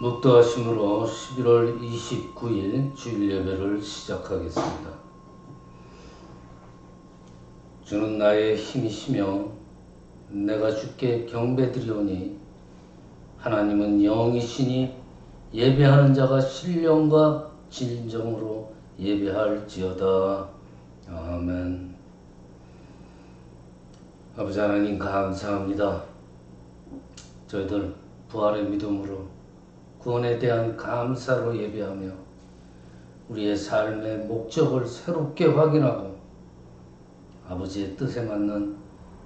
묵도하심으로 11월 29일 주일 예배를 시작하겠습니다. 주는 나의 힘이시며 내가 주께 경배드리오니 하나님은 영이시니 예배하는 자가 신령과 진정으로 예배할지어다. 아멘. 아버지 하나님 감사합니다. 저희들 부활의 믿음으로 구원에 대한 감사로 예배하며 우리의 삶의 목적을 새롭게 확인하고 아버지의 뜻에 맞는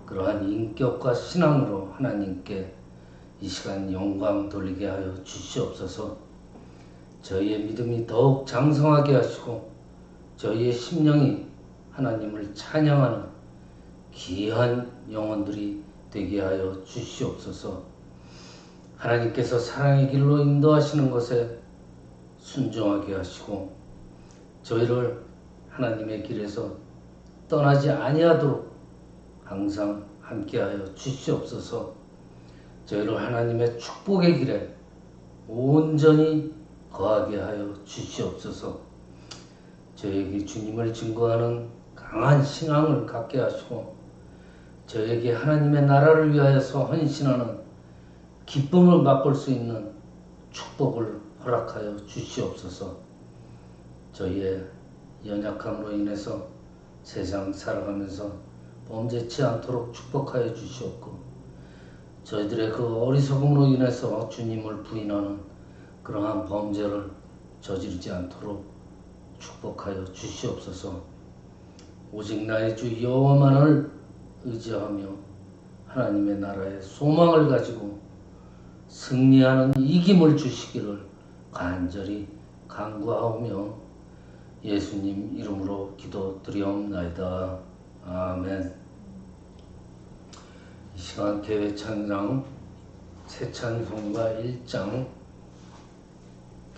그러한 인격과 신앙으로 하나님께 이 시간 영광 돌리게 하여 주시옵소서. 저희의 믿음이 더욱 장성하게 하시고 저희의 심령이 하나님을 찬양하는 귀한 영혼들이 되게 하여 주시옵소서. 하나님께서 사랑의 길로 인도하시는 것에 순종하게 하시고 저희를 하나님의 길에서 떠나지 아니하도록 항상 함께하여 주시옵소서. 저희를 하나님의 축복의 길에 온전히 거하게 하여 주시옵소서. 저에게 주님을 증거하는 강한 신앙을 갖게 하시고 저에게 하나님의 나라를 위하여서 헌신하는 기쁨을 맛볼 수 있는 축복을 허락하여 주시옵소서. 저희의 연약함으로 인해서 세상 살아가면서 범죄치 않도록 축복하여 주시옵고 저희들의 그 어리석음으로 인해서 주님을 부인하는 그러한 범죄를 저지르지 않도록 축복하여 주시옵소서. 오직 나의 주 여호와만을 의지하며 하나님의 나라의 소망을 가지고 승리하는 이김을 주시기를 간절히 간구하오며 예수님 이름으로 기도드리옵나이다. 아멘. 이 시간 개회 찬양 새 찬송가 1장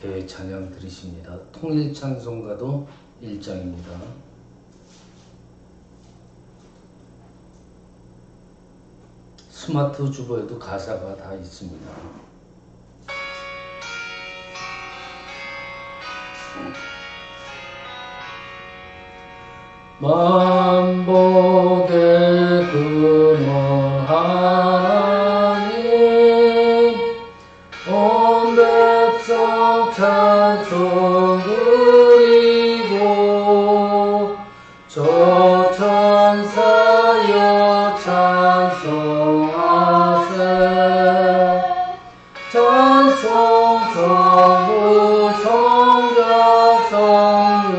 개회 찬양 들으십니다. 통일 찬송가도 1장입니다. 스마트 주보에도 가사가 다 있습니다. 만복의 근원 하나님 온 백성 찬송 드리고 저 천사여 찬송하세 찬송 성부 성자 성령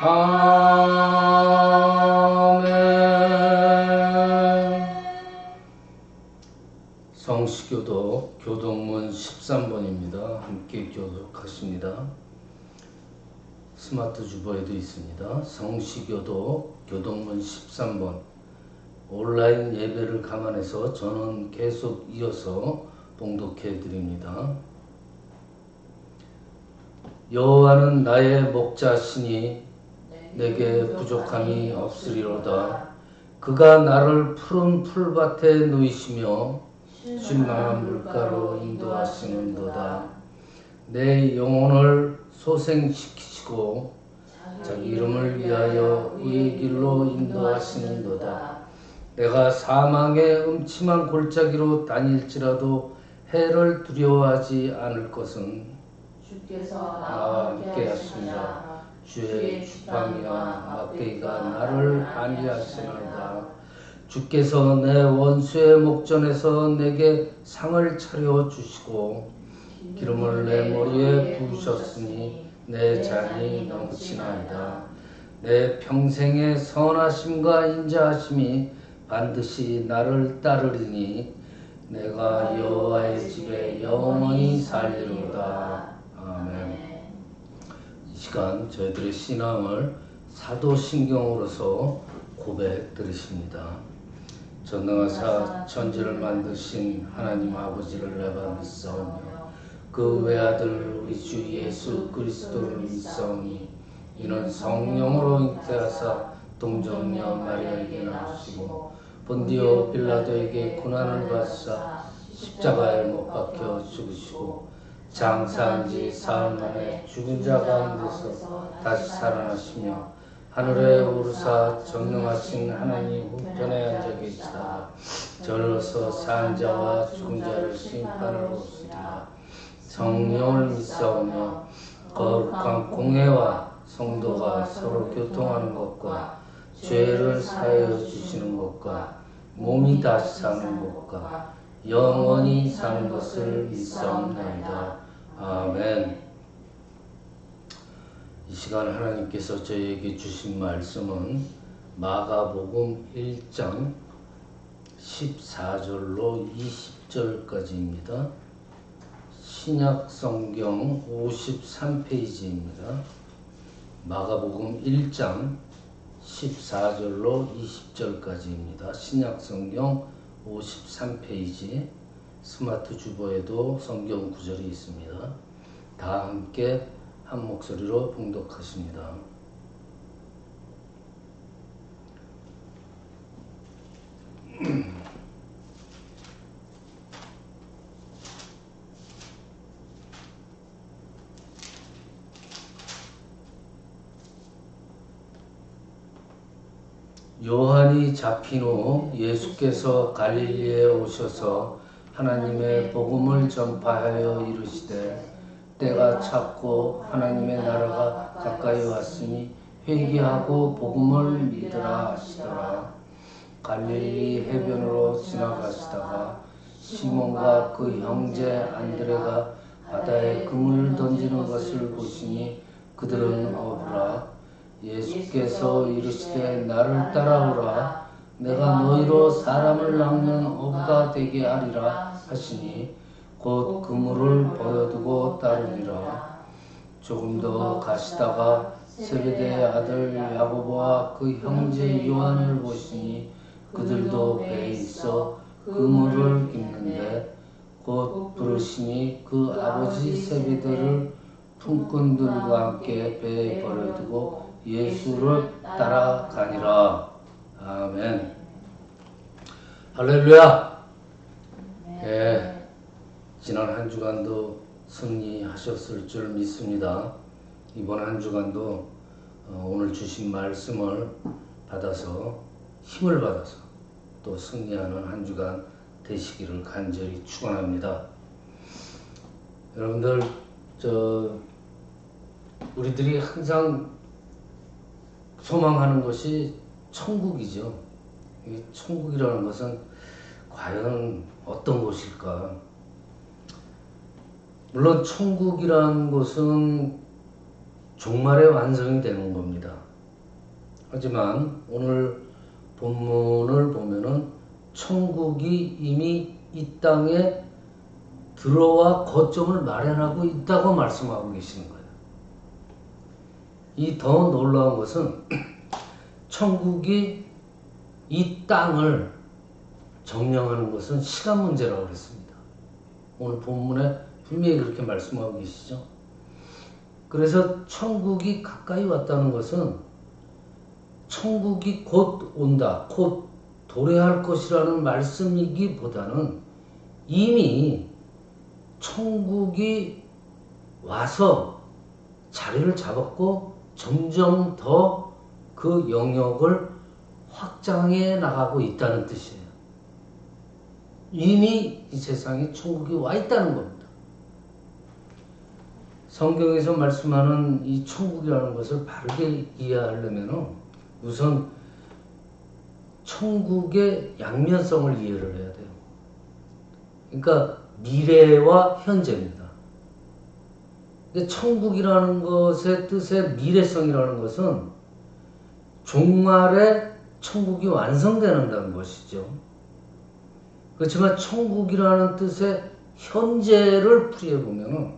아멘. 성시교도 교동문 13번입니다. 함께 교독하십니다. 스마트 주보에도 있습니다. 성시교도 교동문 13번 온라인 예배를 감안해서 저는 계속 이어서 봉독해 드립니다. 여호와는 나의 목자시니 내게 부족함이 없으리로다. 그가 나를 푸른 풀밭에 누이시며 쉴만한 물가로 인도하시는도다. 내 영혼을 소생시키시고 자기 이름을 위하여 의의 길로 인도하시는도다. 내가 사망의 음침한 골짜기로 다닐지라도 해를 두려워하지 않을 것은 주께서 나와 함께 하시니라. 주의 지팡이와 막대기가 나를 안위하시나이다. 주께서 내 원수의 목전에서 내게 상을 차려 주시고 기름을 내 머리에 부으셨으니 내 잔이 넘치나이다. 내 평생의 선하심과 인자하심이 반드시 나를 따르리니 내가 여호와의 집에 영원히 살리로다. 아멘. 이 시간 저희들의 신앙을 사도신경으로서 고백 들으십니다. 전능하사 천지를 만드신 하나님 아버지를 내가 믿사오며 그 외아들 우리 주 예수 그리스도를 믿사오니 이는 성령으로 잉태하사 동정녀 마리아에게 나오시고 본디오 빌라도에게 고난을 받사 십자가에 못 박혀 죽으시고 장사한 지 사흘 만에 죽은 자 가운데서 다시 살아나시며 하늘에 오르사 전능하신 하나님 우편에 앉아 계시다. 저로서 산 자와 죽은 자를 심판하러 오시리라. 성령을 믿사오며 거룩한 공회와 성도가 서로 교통하는 것과 죄를 사하여 주시는 것과 몸이 다시 사는 것과 영원히 사는 것을 믿사옵나이다. 아멘. 이 시간 하나님께서 저에게 주신 말씀은 마가복음 1장 14절로 20절까지입니다. 신약성경 53페이지입니다. 마가복음 1장 14절로 20절까지입니다. 신약성경 53페이지 스마트 주보에도 성경 구절이 있습니다. 다 함께 한 목소리로 봉독하십니다. 요한이 잡힌 후 예수께서 갈릴리에 오셔서 하나님의 복음을 전파하여 이르시되 때가 찼고 하나님의 나라가 가까이 왔으니 회개하고 복음을 믿으라 하시더라. 갈릴리 해변으로 지나가시다가 시몬과 그 형제 안드레가 바다에 그물을 던지는 것을 보시니 그들은 어부라. 예수께서 이르시되 나를 따라오라. 내가 너희로 사람을 낚는 어부가 되게 하리라 하시니 곧 그물을 버려두고 따르니라. 조금 더 가시다가 세베대의 아들 야고보와 그 형제 요한을 보시니 그들도 배에 있어 그물을 깁는데 곧 부르시니 그 아버지 세베대를 품꾼들과 함께 배에 버려두고 예수를 따라가니라. 아멘. 할렐루야. 예, 지난 한 주간도 승리하셨을 줄 믿습니다. 이번 한 주간도 오늘 주신 말씀을 받아서 힘을 받아서 또 승리하는 한 주간 되시기를 간절히 축원합니다. 여러분들 우리들이 항상 소망하는 것이 천국이죠. 이 천국이라는 것은 과연 어떤 곳일까? 물론 천국이라는 것은 종말에 완성이 되는 겁니다. 하지만 오늘 본문을 보면은 천국이 이미 이 땅에 들어와 거점을 마련하고 있다고 말씀하고 계시는 거예요. 이 더 놀라운 것은 천국이 이 땅을 점령하는 것은 시간 문제라고 그랬습니다. 오늘 본문에 분명히 그렇게 말씀하고 계시죠. 그래서 천국이 가까이 왔다는 것은 천국이 곧 온다, 곧 도래할 것이라는 말씀이기보다는 이미 천국이 와서 자리를 잡았고 점점 더 그 영역을 확장해 나가고 있다는 뜻이에요. 이미 이 세상에 천국이 와 있다는 겁니다. 성경에서 말씀하는 이 천국이라는 것을 바르게 이해하려면 우선 천국의 양면성을 이해를 해야 돼요. 그러니까 미래와 현재입니다. 천국이라는 것의 뜻의 미래성이라는 것은 종말에 천국이 완성되는다는 것이죠. 그렇지만 천국이라는 뜻의 현재를 풀이해보면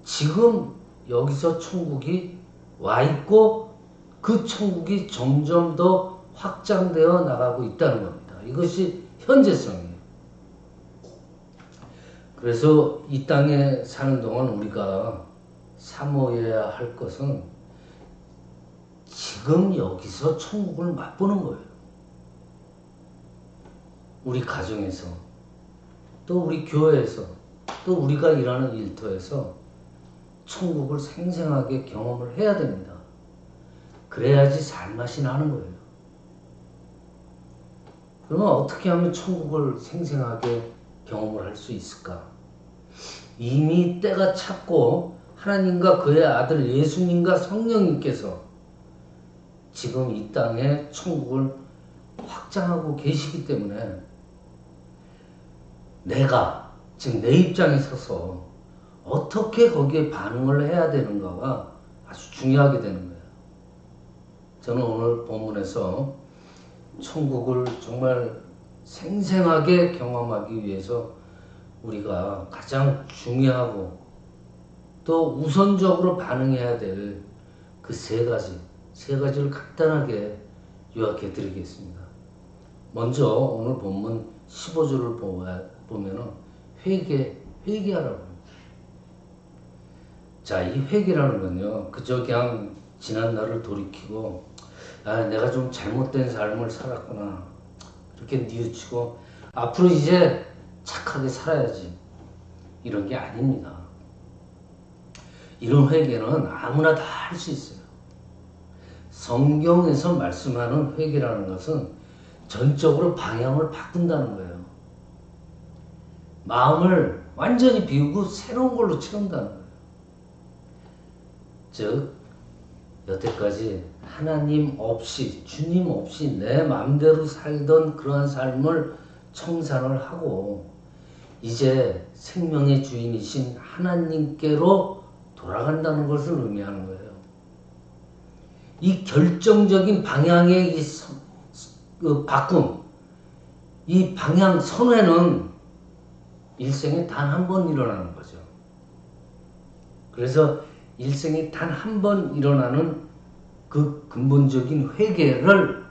지금 여기서 천국이 와 있고 그 천국이 점점 더 확장되어 나가고 있다는 겁니다. 이것이 현재성이에요. 그래서 이 땅에 사는 동안 우리가 사모해야 할 것은 지금 여기서 천국을 맛보는 거예요. 우리 가정에서, 또 우리 교회에서 또 우리가 일하는 일터에서 천국을 생생하게 경험을 해야 됩니다. 그래야지 살맛이 나는 거예요. 그러면 어떻게 하면 천국을 생생하게 경험을 할 수 있을까? 이미 때가 찼고 하나님과 그의 아들 예수님과 성령님께서 지금 이 땅에 천국을 확장하고 계시기 때문에 내가 지금 내 입장에 서서 어떻게 거기에 반응을 해야 되는가가 아주 중요하게 되는 거예요. 저는 오늘 본문에서 천국을 정말 생생하게 경험하기 위해서 우리가 가장 중요하고 또 우선적으로 반응해야 될 그 세 가지를 간단하게 요약해 드리겠습니다. 먼저 오늘 본문 15절을 보면은 회개하라고 합니다. 자, 이 회개라는 건요, 그저 그냥 지난 날을 돌이키고, 내가 좀 잘못된 삶을 살았구나, 이렇게 뉘우치고, 앞으로 이제 착하게 살아야지, 이런 게 아닙니다. 이런 회개는 아무나 다 할 수 있어요. 성경에서 말씀하는 회개라는 것은 전적으로 방향을 바꾼다는 거예요. 마음을 완전히 비우고 새로운 걸로 채운다는 거예요. 즉, 여태까지 하나님 없이, 주님 없이 내 마음대로 살던 그러한 삶을 청산을 하고 이제 생명의 주인이신 하나님께로 돌아간다는 것을 의미하는 거예요. 이 결정적인 방향의 바꿈, 이 방향 선회는 일생에 단 한 번 일어나는 거죠. 그래서 일생에 단 한 번 일어나는 그 근본적인 회개를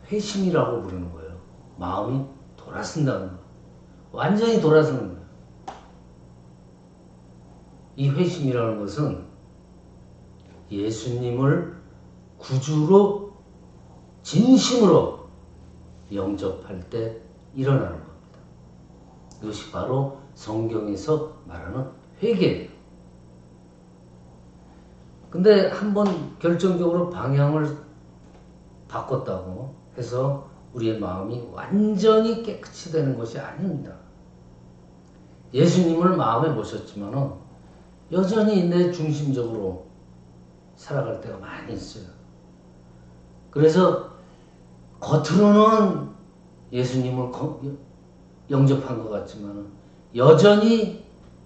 회심이라고 부르는 거예요. 마음이 돌아선다는 거. 완전히 돌아서는 거예요. 이 회심이라는 것은 예수님을 구주로 진심으로 영접할 때 일어나는 겁니다. 이것이 바로 성경에서 말하는 회개예요. 근데 한번 결정적으로 방향을 바꿨다고 해서 우리의 마음이 완전히 깨끗이 되는 것이 아닙니다. 예수님을 마음에 모셨지만 여전히 내 중심적으로 살아갈 때가 많이 있어요. 그래서 겉으로는 예수님을 영접한 것 같지만 여전히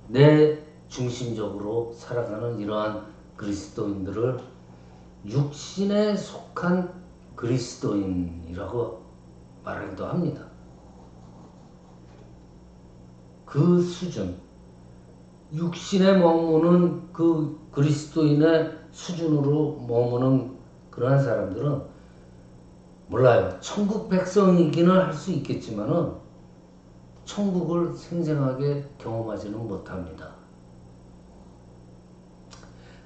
내 중심적으로 살아가는 이러한 그리스도인들을 육신에 속한 그리스도인이라고 말하기도 합니다. 그 수준, 육신에 머무는 그 그리스도인의 수준으로 머무는 그러한 사람들은 몰라요. 천국 백성이기는 할 수 있겠지만은 천국을 생생하게 경험하지는 못합니다.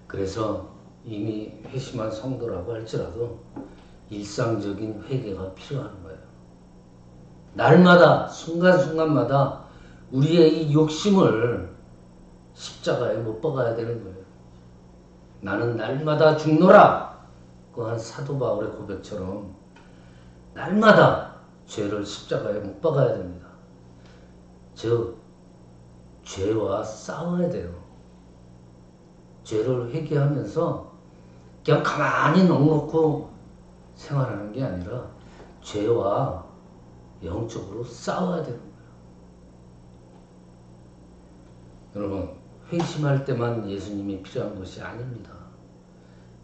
그래서 이미 회심한 성도라고 할지라도 일상적인 회개가 필요한 거예요. 날마다 순간순간마다 우리의 이 욕심을 십자가에 못 박아야 되는 거예요. 나는 날마다 죽노라. 그한 사도 바울의 고백처럼 날마다 죄를 십자가에 못 박아야 됩니다. 즉 죄와 싸워야 돼요. 죄를 회개하면서 그냥 가만히 넉넉고 생활하는 게 아니라 죄와 영적으로 싸워야 되는 거예요. 여러분, 회심할 때만 예수님이 필요한 것이 아닙니다.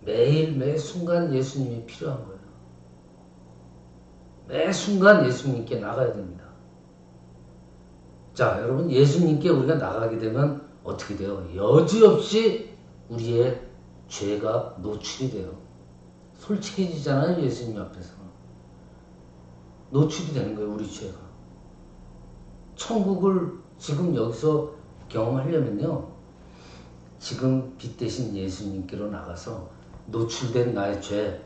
매일 매 순간 예수님이 필요한 거예요. 매 순간 예수님께 나가야 됩니다. 자, 여러분, 예수님께 우리가 나가게 되면 어떻게 돼요? 여지없이 우리의 죄가 노출이 돼요. 솔직해지잖아요, 예수님 앞에서. 노출이 되는 거예요, 우리 죄가. 천국을 지금 여기서 경험하려면요, 지금 빛 대신 예수님께로 나가서 노출된 나의 죄,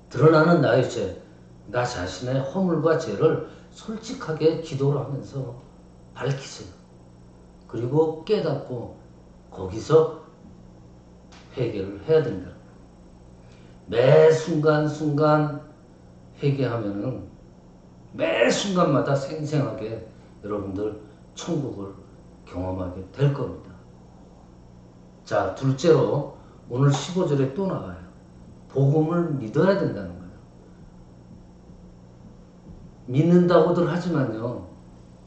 드러나는 나의 죄, 나 자신의 허물과 죄를 솔직하게 기도를 하면서 밝히세요. 그리고 깨닫고 거기서 회개를 해야 된다. 매 순간순간 회개하면은 매 순간마다 생생하게 여러분들 천국을 경험하게 될 겁니다. 자, 둘째로 오늘 15절에 또 나와요. 복음을 믿어야 된다는 거예요. 믿는다고들 하지만요,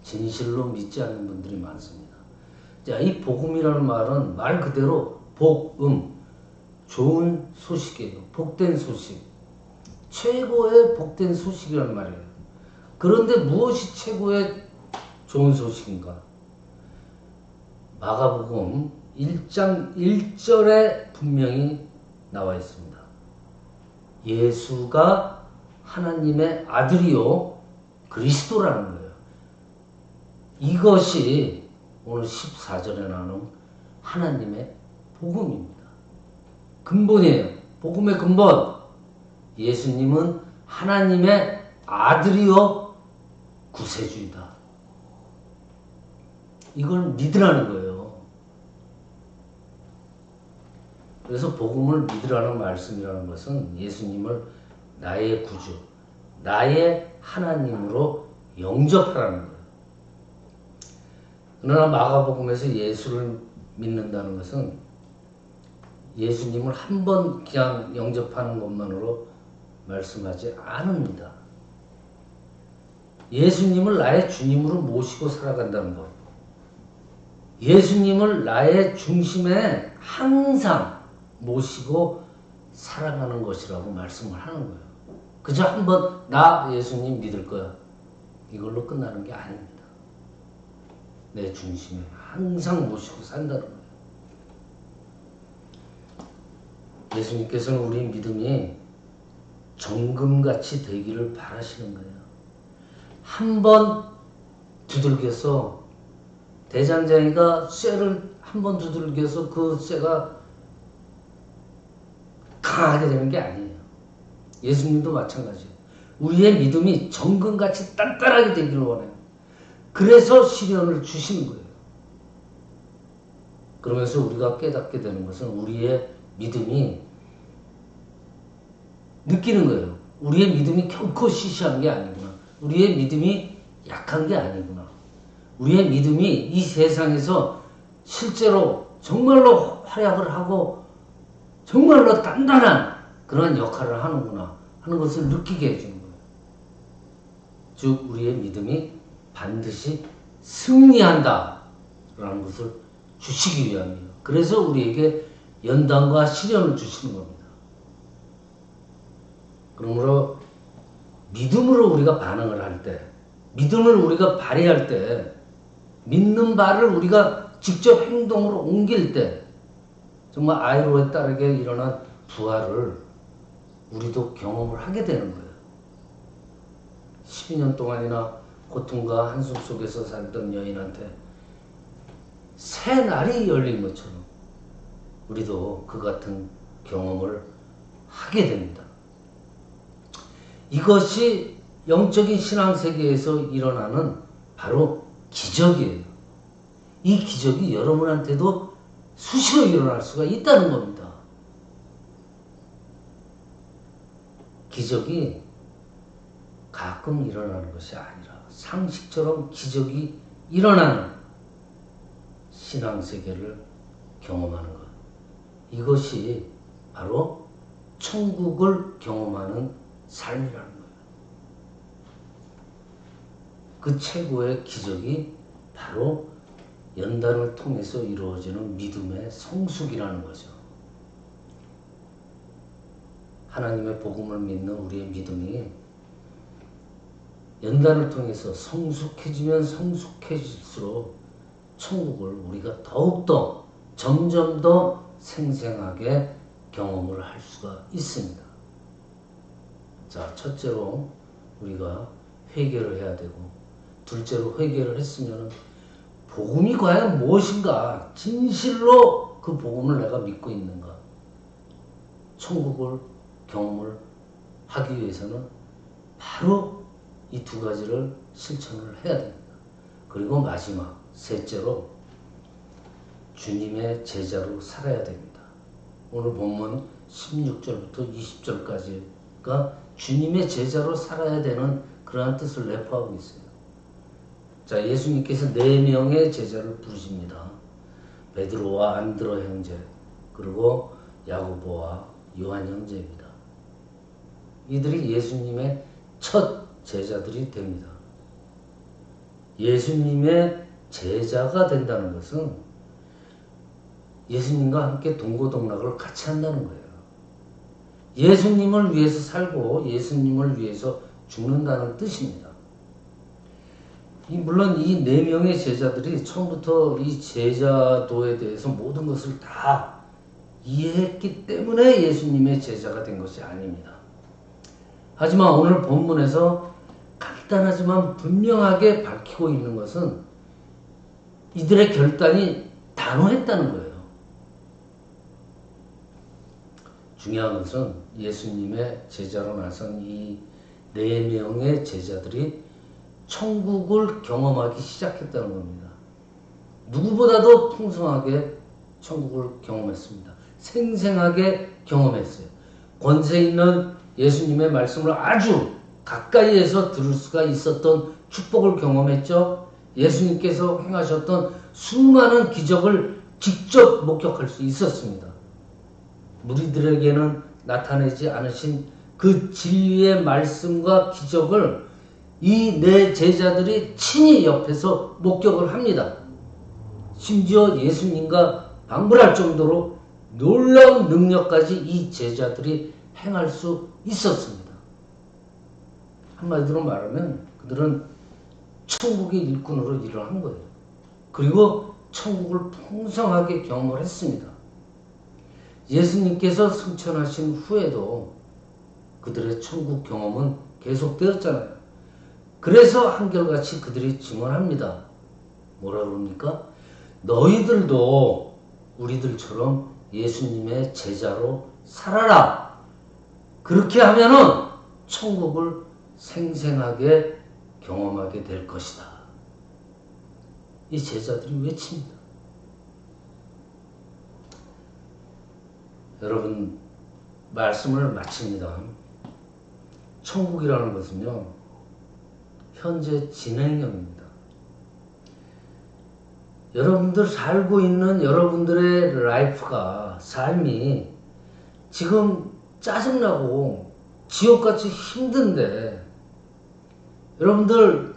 진실로 믿지 않는 분들이 많습니다. 자, 이 복음이라는 말은 말 그대로 복음, 좋은 소식이에요. 복된 소식. 최고의 복된 소식이라는 말이에요. 그런데 무엇이 최고의 좋은 소식인가? 마가복음 1장 1절에 분명히 나와 있습니다. 예수가 하나님의 아들이요 그리스도라는 거예요. 이것이 오늘 14절에 나오는 하나님의 복음입니다. 근본이에요. 복음의 근본. 예수님은 하나님의 아들이요 구세주이다. 이걸 믿으라는 거예요. 그래서 복음을 믿으라는 말씀이라는 것은 예수님을 나의 구주, 나의 하나님으로 영접하라는 거예요. 그러나 마가복음에서 예수를 믿는다는 것은 예수님을 한 번 그냥 영접하는 것만으로 말씀하지 않습니다. 예수님을 나의 주님으로 모시고 살아간다는 것. 예수님을 나의 중심에 항상 모시고 살아가는 것이라고 말씀을 하는 거예요. 그저 한번 나 예수님 믿을 거야. 이걸로 끝나는 게 아닙니다. 내 중심에 항상 모시고 산다는 거예요. 예수님께서는 우리 믿음이 정금같이 되기를 바라시는 거예요. 한 번 두들겨서 대장장이가 쇠를 한 번 두들겨서 그 쇠가 강하게 되는 게 아니에요. 예수님도 마찬가지예요. 우리의 믿음이 정금같이 단단하게 되기를 원해요. 그래서 시련을 주시는 거예요. 그러면서 우리가 깨닫게 되는 것은 우리의 믿음이 느끼는 거예요. 우리의 믿음이 결코 시시한 게 아니구나. 우리의 믿음이 약한 게 아니구나. 우리의 믿음이 이 세상에서 실제로 정말로 활약을 하고 정말로 단단한 그런 역할을 하는구나 하는 것을 느끼게 해주는 거예요. 즉 우리의 믿음이 반드시 승리한다 라는 것을 주시기 위함이에요. 그래서 우리에게 연단과 시련을 주시는 겁니다. 그러므로 믿음으로 우리가 반응을 할 때, 믿음을 우리가 발휘할 때, 믿는 바를 우리가 직접 행동으로 옮길 때 정말 아이로에 따르게 일어난 부활을 우리도 경험을 하게 되는 거예요. 12년 동안이나 고통과 한숨 속에서 살던 여인한테 새 날이 열린 것처럼 우리도 그 같은 경험을 하게 됩니다. 이것이 영적인 신앙세계에서 일어나는 바로 기적이에요. 이 기적이 여러분한테도 수시로 일어날 수가 있다는 겁니다. 기적이 가끔 일어나는 것이 아니라 상식처럼 기적이 일어나는 신앙세계를 경험하는 것. 이것이 바로 천국을 경험하는 삶이라는 거예요. 그 최고의 기적이 바로 연단을 통해서 이루어지는 믿음의 성숙이라는 거죠. 하나님의 복음을 믿는 우리의 믿음이 연단을 통해서 성숙해지면 성숙해질수록 천국을 우리가 더욱더 점점 더 생생하게 경험을 할 수가 있습니다. 자, 첫째로 우리가 회개를 해야 되고, 둘째로 회개를 했으면 복음이 과연 무엇인가, 진실로 그 복음을 내가 믿고 있는가, 천국을 경험을 하기 위해서는 바로 이 두 가지를 실천을 해야 됩니다. 그리고 마지막 셋째로 주님의 제자로 살아야 됩니다. 오늘 본문 16절부터 20절까지가 주님의 제자로 살아야 되는 그러한 뜻을 내포하고 있어요. 자, 예수님께서 4명의 제자를 부르십니다. 베드로와 안드로 형제, 그리고 야고보와 요한 형제입니다. 이들이 예수님의 첫 제자들이 됩니다. 예수님의 제자가 된다는 것은 예수님과 함께 동고동락을 같이 한다는 거예요. 예수님을 위해서 살고 예수님을 위해서 죽는다는 뜻입니다. 물론 이 4명의 제자들이 처음부터 이 제자도에 대해서 모든 것을 다 이해했기 때문에 예수님의 제자가 된 것이 아닙니다. 하지만 오늘 본문에서 간단하지만 분명하게 밝히고 있는 것은 이들의 결단이 단호했다는 거예요. 중요한 것은 예수님의 제자로 나선 이 4명의 제자들이 천국을 경험하기 시작했다는 겁니다. 누구보다도 풍성하게 천국을 경험했습니다. 생생하게 경험했어요. 권세 있는 예수님의 말씀을 아주 가까이에서 들을 수가 있었던 축복을 경험했죠. 예수님께서 행하셨던 수많은 기적을 직접 목격할 수 있었습니다. 무리들에게는 나타내지 않으신 그 진리의 말씀과 기적을 이 4 제자들이 친히 옆에서 목격을 합니다. 심지어 예수님과 방불할 정도로 놀라운 능력까지 이 제자들이 행할 수 있었습니다. 한마디로 말하면 그들은 천국의 일꾼으로 일을 한 거예요. 그리고 천국을 풍성하게 경험을 했습니다. 예수님께서 승천하신 후에도 그들의 천국 경험은 계속되었잖아요. 그래서 한결같이 그들이 증언합니다. 뭐라 그럽니까? 너희들도 우리들처럼 예수님의 제자로 살아라. 그렇게 하면은 천국을 생생하게 경험하게 될 것이다. 이 제자들이 외칩니다. 여러분, 말씀을 마칩니다. 천국이라는 것은요, 현재 진행형입니다. 여러분들 살고 있는 여러분들의 라이프가, 삶이 지금 짜증나고 지옥같이 힘든데 여러분들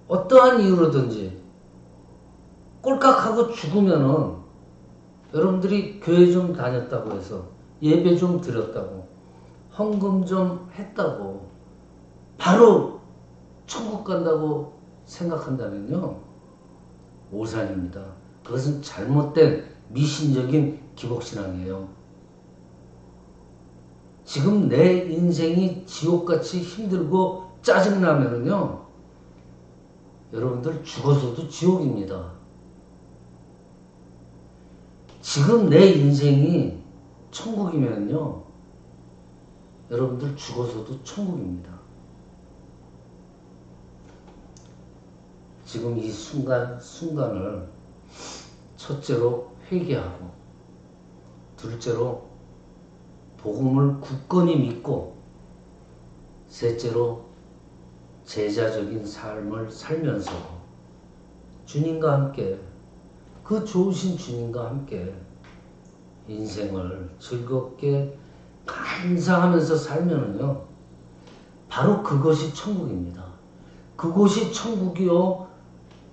어떠한 이유로든지 꼴깍하고 죽으면은 여러분들이 교회 좀 다녔다고 해서 예배 좀 드렸다고 헌금 좀 했다고 바로 천국 간다고 생각한다면요, 오산입니다. 그것은 잘못된 미신적인 기복신앙이에요. 지금 내 인생이 지옥같이 힘들고 짜증나면은요, 여러분들 죽어서도 지옥입니다. 지금 내 인생이 천국이면요, 여러분들 죽어서도 천국입니다. 지금 이 순간을 첫째로 회개하고, 둘째로 복음을 굳건히 믿고, 셋째로 제자적인 삶을 살면서 주님과 함께, 그 좋으신 주님과 함께 인생을 즐겁게 감사하면서 살면은요, 바로 그것이 천국입니다. 그곳이 천국이요,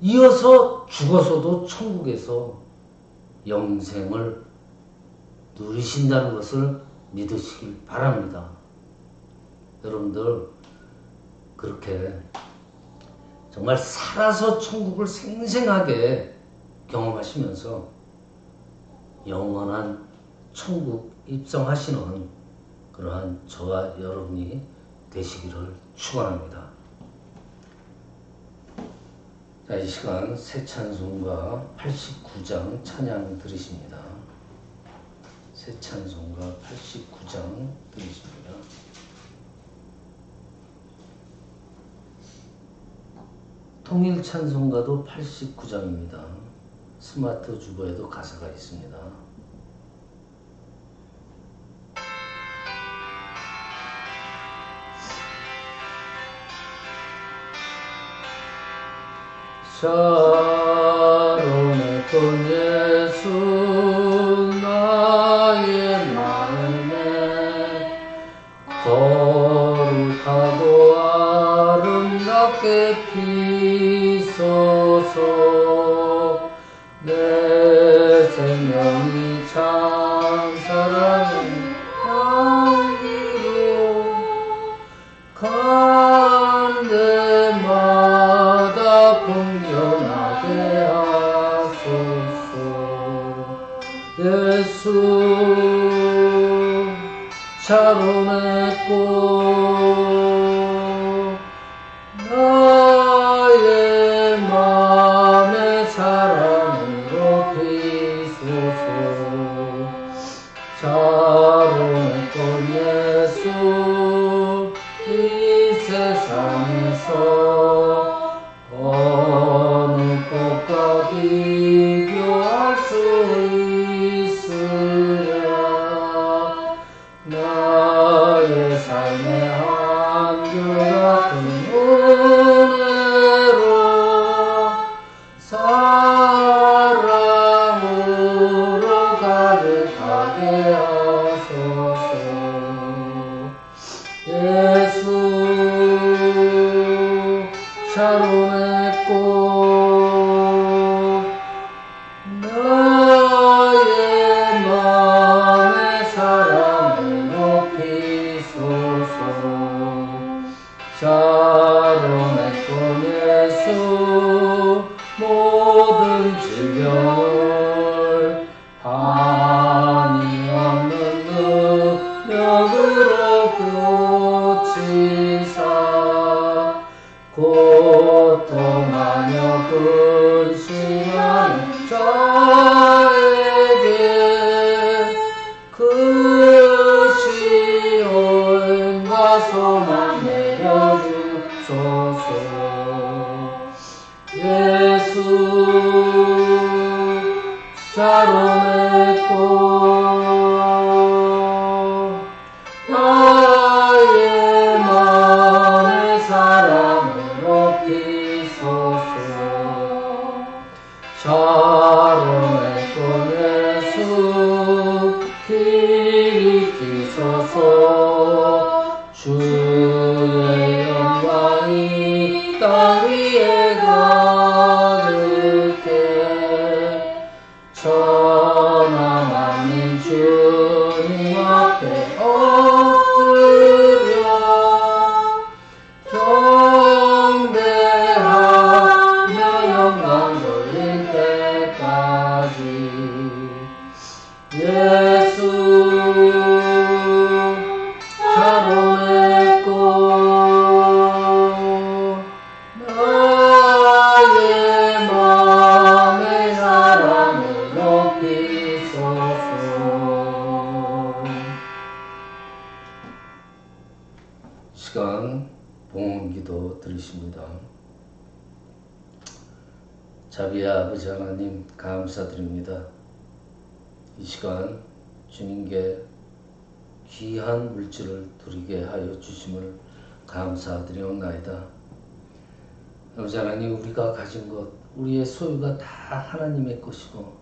이어서 죽어서도 천국에서 영생을 누리신다는 것을 믿으시길 바랍니다. 여러분들, 그렇게 정말 살아서 천국을 생생하게 경험하시면서 영원한 천국 입성하시는 그러한 저와 여러분이 되시기를 축원합니다. 자, 이 시간 새 찬송가 89장 찬양 들으십니다. 새 찬송가 89장 들으십니다. 통일 찬송가도 89장입니다. 스마트 주보에도 가사가 있습니다. 샤론의 꽃 예수 나의 마음에 거룩하고 아름답게 피소서. 내 생명이 참 사랑의 향기로 간 데마다 풍겨나게 하소서. 예수 샤론의 꽃 나의 맘의 사랑으로 피소서. 샤론의 꽃 예수 이 세상에서 어느 꽃과 비교할 수 있으랴. 나의 삶의 한결같은 은혜로 사랑으로 가득하게 하소서. 예수 샤론의 꽃 나의 맘의 사랑으로 피소서. 샤론의 꽃 예수 모든 질병을 한이 없는 능력으로 고치사 고통하며 근심하는 자에게 그 시온과 소망 내려주소서. 예수 샤론의 꽃 나의 맘의 사랑으로 피소서. 샤론의 꽃 예수 비키소서. 주의 영광이 땅 위에 가득해 천하 만민 주님 앞에 엎드려 경배하며 영광 돌릴 때까지. 예수 샤론의 꽃 나의 맘의 사랑으로 피소서. 시간 봉헌기도 드리십니다. 자비의 아버지 하나님 감사드립니다. 이 시간 주님께 귀한 물질을 드리게 하여 주심을 감사드리옵나이다. 아버지 하나님, 우리가 가진 것, 우리의 소유가 다 하나님의 것이고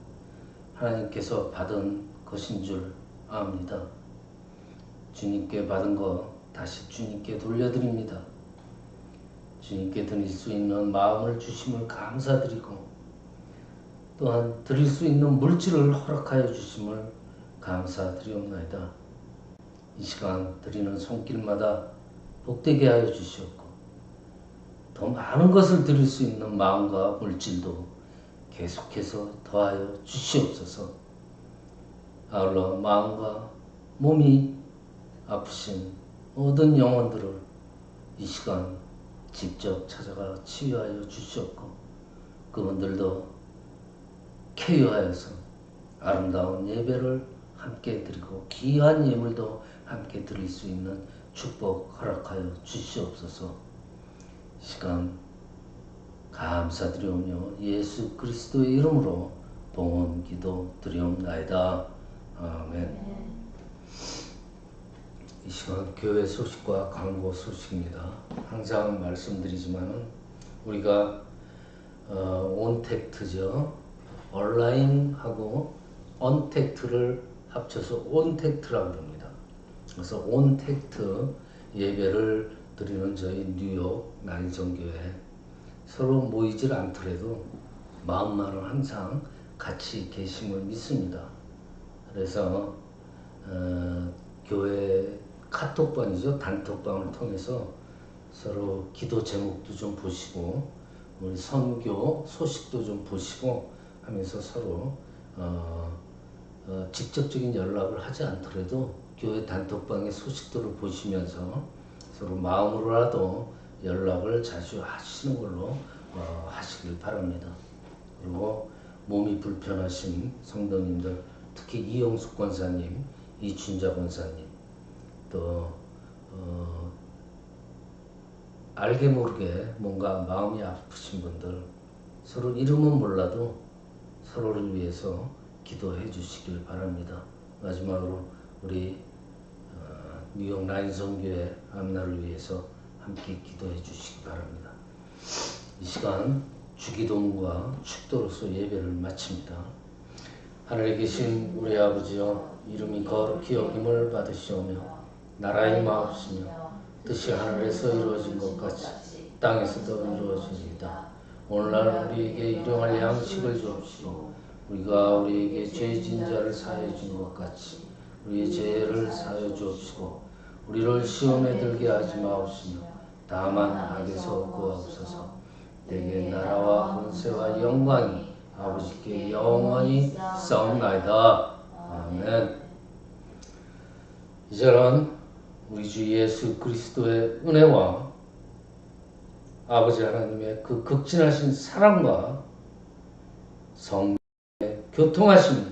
하나님께서 받은 것인 줄 압니다. 주님께 받은 것 다시 주님께 돌려드립니다. 주님께 드릴 수 있는 마음을 주심을 감사드리고 또한 드릴 수 있는 물질을 허락하여 주심을 감사드리옵나이다. 이 시간 드리는 손길마다 복되게 하여 주시옵고 더 많은 것을 드릴 수 있는 마음과 물질도 계속해서 더하여 주시옵소서. 아울러 마음과 몸이 아프신 모든 영혼들을 이 시간 직접 찾아가 치유하여 주시옵고 그분들도 쾌유하여서 아름다운 예배를 함께 드리고 귀한 예물도 함께 드릴 수 있는 축복 허락하여 주시옵소서. 시간 감사드리오며 예수 그리스도의 이름으로 봉헌 기도 드리옵나이다. 아멘. 이 시간 교회 소식과 광고 소식입니다. 항상 말씀드리지만은 우리가 온택트죠. 온라인하고 언택트를 합쳐서 온택트라고 합니다. 그래서 온택트 예배를 드리는 저희 뉴욕 난성교회 서로 모이질 않더라도 마음만은 항상 같이 계심을 믿습니다. 그래서 교회 카톡방이죠. 단톡방을 통해서 서로 기도 제목도 좀 보시고 우리 선교 소식도 좀 보시고 하면서 서로 직접적인 연락을 하지 않더라도 교회 단톡방의 소식들을 보시면서 서로 마음으로라도 연락을 자주 하시는 걸로 하시길 바랍니다. 그리고 몸이 불편하신 성도님들, 특히 이영숙 권사님, 이춘자 권사님, 또 알게 모르게 뭔가 마음이 아프신 분들, 서로 이름은 몰라도 서로를 위해서 기도해 주시길 바랍니다. 마지막으로 우리 뉴욕 라인성교회 앞날을 위해서 함께 기도해 주시기 바랍니다. 이 시간 주기도문과 축도로서 예배를 마칩니다. 하늘에 계신 우리 아버지여, 이름이 거룩히 여김을 받으시오며 나라의 마옵시며 뜻이 하늘에서 이루어진 것 같이 땅에서도 이루어지이다. 오늘날 우리에게 일용할 양식을 주옵시고 우리가 우리에게 죄진 자를 사하여 준 것 같이 우리의 죄를 사하여 주옵시고 우리를 시험에 들게 하지 마옵시며 다만 악에서 구하옵소서. 내게 나라와 권세와 영광이 아버지께 영원히 싸움나이다. 아멘. 이제는 우리 주 예수 그리스도의 은혜와 아버지 하나님의 그 극진하신 사랑과 성령의 교통하심이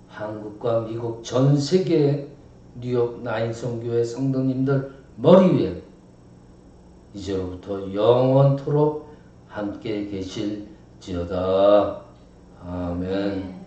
한국과 미국 전 세계의 뉴욕 나인성교회 성도님들 머리 위에 이제로부터 영원토록 함께 계실지어다. 아멘.